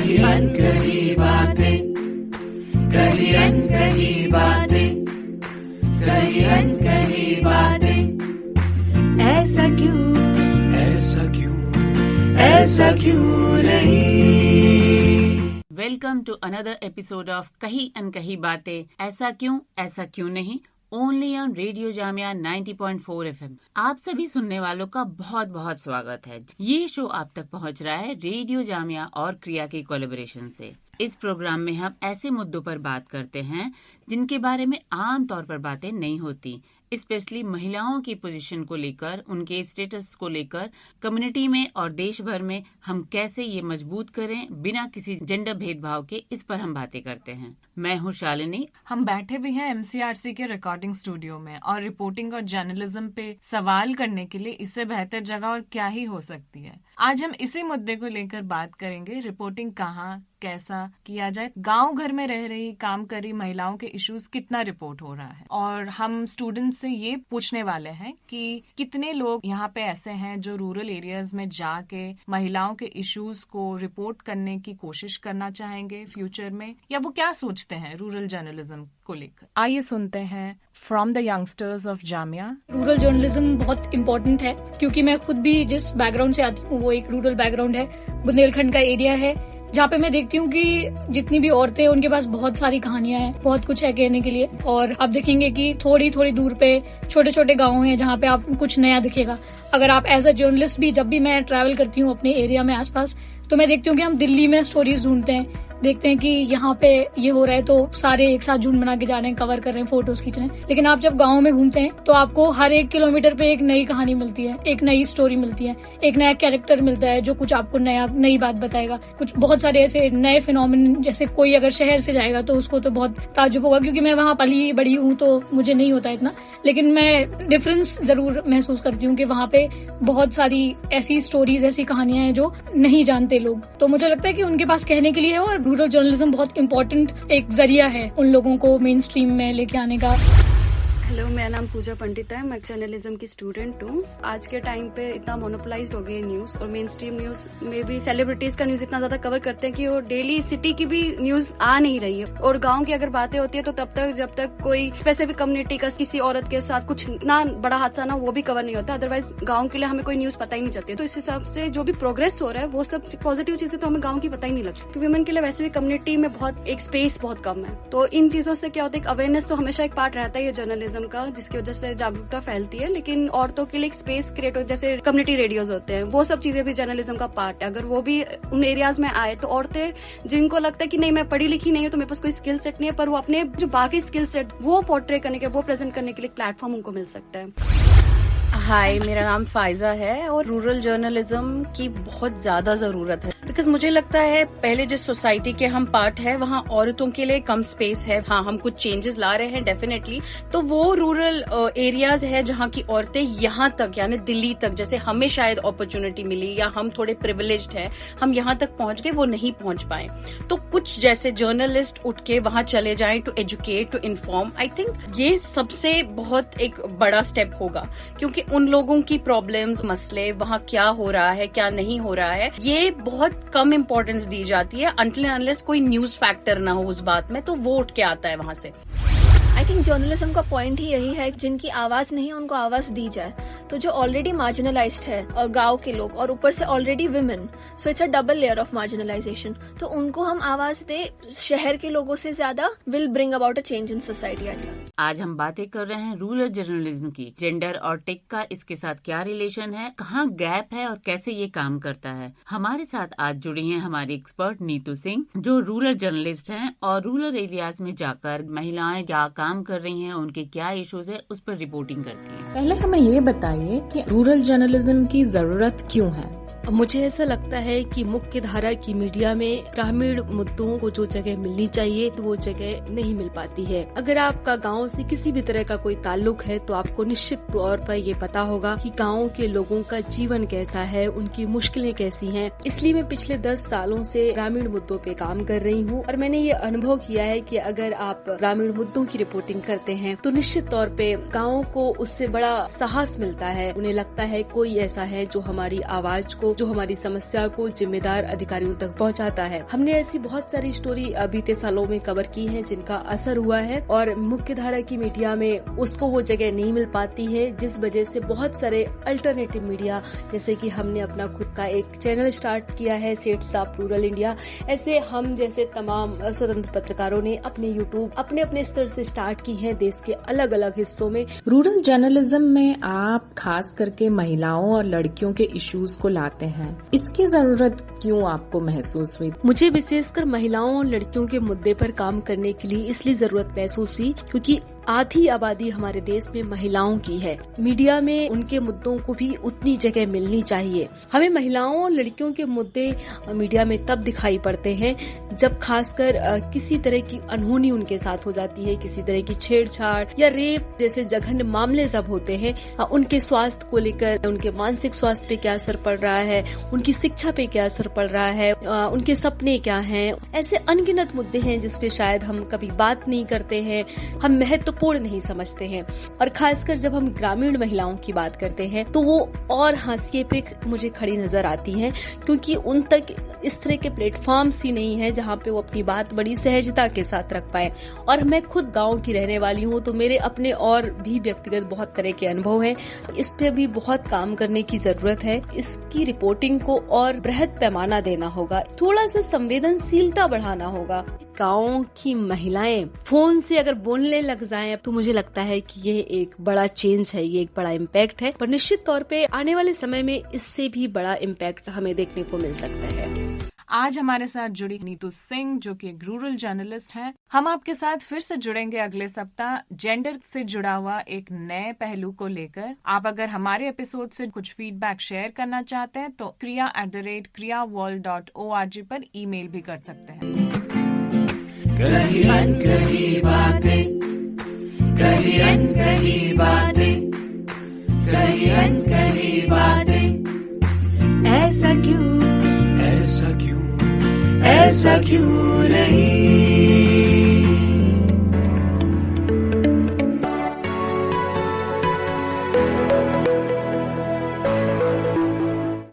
कही अनकही बातें, कही अनकही बातें, कही अनकही बातें। ऐसा क्यों, ऐसा क्यों, ऐसा क्यों नहीं। Welcome to another episode of Kahi Ankahi Baatein, ऐसा क्यों नहीं, only on radio Jamia 90.4 FM। आप सभी सुनने वालों का बहुत बहुत स्वागत है। ये शो आप तक पहुंच रहा है रेडियो जामिया और क्रिया के कोलैबोरेशन से। इस प्रोग्राम में हम ऐसे मुद्दों पर बात करते हैं जिनके बारे में आम तौर पर बातें नहीं होती, स्पेशली महिलाओं की पोजीशन को लेकर, उनके स्टेटस को लेकर, कम्युनिटी में और देश भर में हम कैसे ये मजबूत करें बिना किसी जेंडर भेदभाव के। इस पर हम बातें करते हैं। मैं हूँ शालिनी। हम बैठे भी हैं MCRC के रिकॉर्डिंग स्टूडियो में और रिपोर्टिंग और जर्नलिज्म पे सवाल करने के लिए इससे बेहतर जगह और क्या ही हो सकती है। आज हम इसी मुद्दे को लेकर बात करेंगे। रिपोर्टिंग कहाँ कैसा किया जाए, गांव घर में रह रही काम कर रही महिलाओं के इश्यूज कितना रिपोर्ट हो रहा है। और हम स्टूडेंट से ये पूछने वाले हैं कि कितने लोग यहाँ पे ऐसे हैं जो रूरल एरियाज में जाके महिलाओं के इश्यूज को रिपोर्ट करने की कोशिश करना चाहेंगे फ्यूचर में, या वो क्या सोचते हैं रूरल जर्नलिज्म को लेकर। आइए सुनते हैं from the youngsters of Jamia. Rural journalism बहुत इम्पोर्टेंट है क्योंकि मैं खुद भी जिस बैकग्राउंड से आती हूँ वो एक रूरल बैकग्राउंड है। बुंदेलखंड का एरिया है जहाँ पे मैं देखती हूँ कि जितनी भी औरतें हैं उनके पास बहुत सारी कहानियां हैं, बहुत कुछ है कहने के लिए। और आप देखेंगे कि थोड़ी थोड़ी दूर पे छोटे छोटे गाँव हैं जहाँ पे आप कुछ नया दिखेगा। अगर आप एज अ जर्नलिस्ट भी, जब भी मैं ट्रैवल करती हूँ अपने एरिया में आसपास, तो मैं देखती हूँ कि हम दिल्ली में स्टोरीज ढूंढते हैं, देखते हैं कि यहाँ पे ये हो रहा है तो सारे एक साथ झुंड बना के जा रहे हैं, कवर कर रहे हैं, फोटोज खींच रहे हैं। लेकिन आप जब गांव में घूमते हैं तो आपको हर 1 किलोमीटर पे एक नई कहानी मिलती है, एक नई स्टोरी मिलती है, एक नया कैरेक्टर मिलता है जो कुछ आपको नई बात बताएगा। कुछ बहुत सारे ऐसे नए फिनोमिनन, जैसे कोई अगर शहर से जाएगा तो उसको तो बहुत ताज्जुब होगा क्योंकि मैं वहाँ पली बड़ी हूँ तो मुझे नहीं होता इतना, लेकिन मैं डिफरेंस जरूर महसूस करती हूँ कि वहाँ पे बहुत सारी ऐसी स्टोरीज, ऐसी कहानियां हैं जो नहीं जानते लोग। तो मुझे लगता है कि उनके पास कहने के लिए है और रूरल जर्नलिज्म बहुत इम्पोर्टेंट एक जरिया है उन लोगों को मेन स्ट्रीम में लेके आने का। हेलो, मेरा नाम पूजा पंडित है। मैं जर्नलिज्म की स्टूडेंट हूँ। आज के टाइम पे इतना मोनोपोलाइज्ड हो गई है न्यूज, और मेन स्ट्रीम न्यूज में भी सेलिब्रिटीज का न्यूज इतना ज्यादा कवर करते हैं कि वो डेली सिटी की भी न्यूज आ नहीं रही है। और गांव की अगर बातें होती है तो तब तक जब तक कोई स्पेसिफिक कम्युनिटी का किसी औरत के साथ कुछ ना बड़ा हादसा ना, वो भी कवर नहीं होता। अदरवाइज गाँव के लिए हमें कोई न्यूज पता ही नहीं चलती। तो इस हिसाब से जो भी प्रोग्रेस हो रहा है वो सब पॉजिटिव चीजें तो हमें गाँव की पता ही नहीं लगती, क्योंकि वुमेन के लिए वैसे भी कम्युनिटी में बहुत एक स्पेस बहुत कम है। तो इन चीजों से क्या होता है, अवेयरनेस तो हमेशा एक पार्ट रहता है जर्नलिज्म का, जिसकी वजह से जागरूकता फैलती है। लेकिन औरतों के लिए एक स्पेस क्रिएट हो, जैसे कम्युनिटी रेडियोज होते हैं, वो सब चीजें भी जर्नलिज्म का पार्ट है। अगर वो भी उन एरियाज में आए तो औरतें जिनको लगता है कि नहीं मैं पढ़ी लिखी नहीं हूँ तो मेरे पास कोई स्किल सेट नहीं है, पर वो अपने जो बाकी स्किल सेट वो पोर्ट्रे करने के, वो प्रेजेंट करने के लिए प्लेटफॉर्म उनको मिल सकता है। हाय, मेरा नाम फाइजा है और रूरल जर्नलिज्म की बहुत ज्यादा जरूरत है, बिकॉज मुझे लगता है पहले जिस सोसाइटी के हम पार्ट है वहाँ औरतों के लिए कम स्पेस है। हाँ, हम कुछ चेंजेस ला रहे हैं डेफिनेटली। तो वो रूरल एरियाज है जहाँ की औरतें यहाँ तक, यानी दिल्ली तक, जैसे हमें शायद अपॉर्चुनिटी मिली या हम थोड़े प्रिविलेज्ड हैं, हम यहाँ तक पहुंच गए, वो नहीं पहुंच पाए। तो कुछ जैसे जर्नलिस्ट उठ के वहां चले जाएं to educate, to inform. I think ये सबसे बहुत एक बड़ा स्टेप होगा, क्योंकि उन लोगों की प्रॉब्लम्स, मसले, वहाँ क्या हो रहा है क्या नहीं हो रहा है, ये बहुत कम इंपॉर्टेंस दी जाती है अनटिल अनलेस कोई न्यूज फैक्टर ना हो उस बात में, तो वो उठ के आता है वहां से। आई थिंक जर्नलिज्म का पॉइंट ही यही है जिनकी आवाज नहीं है उनको आवाज दी जाए। तो जो ऑलरेडी मार्जिनलाइज्ड है और गांव के लोग और ऊपर से already women, so it's a double layer of marginalisation. तो उनको हम आवाज दे, शहर के लोगों से ज्यादा will bring about a change in society. आज हम बातें कर रहे हैं रूरल जर्नलिज्म की। जेंडर और टेक का इसके साथ क्या रिलेशन है, कहाँ गैप है और कैसे ये काम करता है। हमारे साथ आज जुड़ी हैं हमारी एक्सपर्ट नीतू सिंह, जो रूरल जर्नलिस्ट हैं और रूरल एरियाज में जाकर महिलाएं क्या काम कर रही हैं, उनके क्या इश्यूज है, उस पर रिपोर्टिंग करती हैं। पहले हमें ये बताइए कि रूरल जर्नलिज्म की जरूरत क्यों है। मुझे ऐसा लगता है कि मुख्य धारा की मीडिया में ग्रामीण मुद्दों को जो जगह मिलनी चाहिए तो वो जगह नहीं मिल पाती है। अगर आपका गांव से किसी भी तरह का कोई ताल्लुक है तो आपको निश्चित तौर पर ये पता होगा कि गांव के लोगों का जीवन कैसा है, उनकी मुश्किलें कैसी हैं। इसलिए मैं पिछले 10 सालों से ग्रामीण मुद्दों पे काम कर रही हूँ और मैंने ये अनुभव किया है कि अगर आप ग्रामीण मुद्दों की रिपोर्टिंग करते हैं तो निश्चित तौर पे गाँव को उससे बड़ा साहस मिलता है। उन्हें लगता है कोई ऐसा है जो हमारी आवाज को जो हमारी समस्या को जिम्मेदार अधिकारियों तक पहुंचाता है। हमने ऐसी बहुत सारी स्टोरी बीते सालों में कवर की है जिनका असर हुआ है और मुख्य धारा की मीडिया में उसको वो जगह नहीं मिल पाती है, जिस वजह से बहुत सारे अल्टरनेटिव मीडिया, जैसे कि हमने अपना खुद का एक चैनल स्टार्ट किया है सेट्स ऑफ रूरल इंडिया, ऐसे हम जैसे तमाम स्वतंत्र पत्रकारों ने अपने यूट्यूब अपने स्तर से स्टार्ट की है देश के अलग अलग हिस्सों में। रूरल जर्नलिज्म में आप खास करके महिलाओं और लड़कियों के इश्यूज को लाते हैं, इसकी जरूरत क्यों आपको महसूस हुई? मुझे विशेषकर महिलाओं और लड़कियों के मुद्दे पर काम करने के लिए इसलिए जरूरत महसूस हुई क्योंकि आधी आबादी हमारे देश में महिलाओं की है। मीडिया में उनके मुद्दों को भी उतनी जगह मिलनी चाहिए। हमें महिलाओं और लड़कियों के मुद्दे मीडिया में तब दिखाई पड़ते हैं जब खासकर किसी तरह की अनहोनी उनके साथ हो जाती है, किसी तरह की छेड़छाड़ या रेप जैसे जघन्य मामले जब होते हैं, उनके स्वास्थ्य को लेकर, उनके मानसिक स्वास्थ्य पे क्या असर पड़ रहा है, उनकी शिक्षा पे क्या असर पड़ रहा है, उनके सपने क्या हैं, ऐसे अनगिनत मुद्दे हैं जिसपे शायद हम कभी बात नहीं करते हैं, हम महत्वपूर्ण नहीं समझते हैं। और खासकर जब हम ग्रामीण महिलाओं की बात करते हैं तो वो और हाशिए पे मुझे खड़ी नजर आती हैं क्योंकि उन तक इस तरह के प्लेटफॉर्म्स ही नहीं है जहाँ पे वो अपनी बात बड़ी सहजता के साथ रख पाए। और मैं खुद गांव की रहने वाली हूँ तो मेरे अपने और भी व्यक्तिगत बहुत तरह के अनुभव हैं। इस पे अभी बहुत काम करने की जरूरत है। इसकी रिपोर्टिंग को और बृहद पैमाना देना होगा, थोड़ा सा संवेदनशीलता बढ़ाना होगा। गाँव की महिलाएं फोन से अगर बोलने लग जाएं तो मुझे लगता है कि ये एक बड़ा चेंज है, ये एक बड़ा इम्पैक्ट है, पर निश्चित तौर पे आने वाले समय में इससे भी बड़ा इम्पैक्ट हमें देखने को मिल सकता है। आज हमारे साथ जुड़ी नीतू सिंह जो कि एक रूरल जर्नलिस्ट हैं। हम आपके साथ फिर से जुड़ेंगे अगले सप्ताह जेंडर से जुड़ा हुआ एक नए पहलू को लेकर। आप अगर हमारे एपिसोड से कुछ फीडबैक शेयर करना चाहते हैं तो kriya@kriyaworld.org पर ईमेल भी कर सकते हैं। कहीं अनकही बातें, कहीं अनकही बातें, कहीं अनकही बातें, ऐसा क्यों, ऐसा क्यों, ऐसा क्यों नहीं।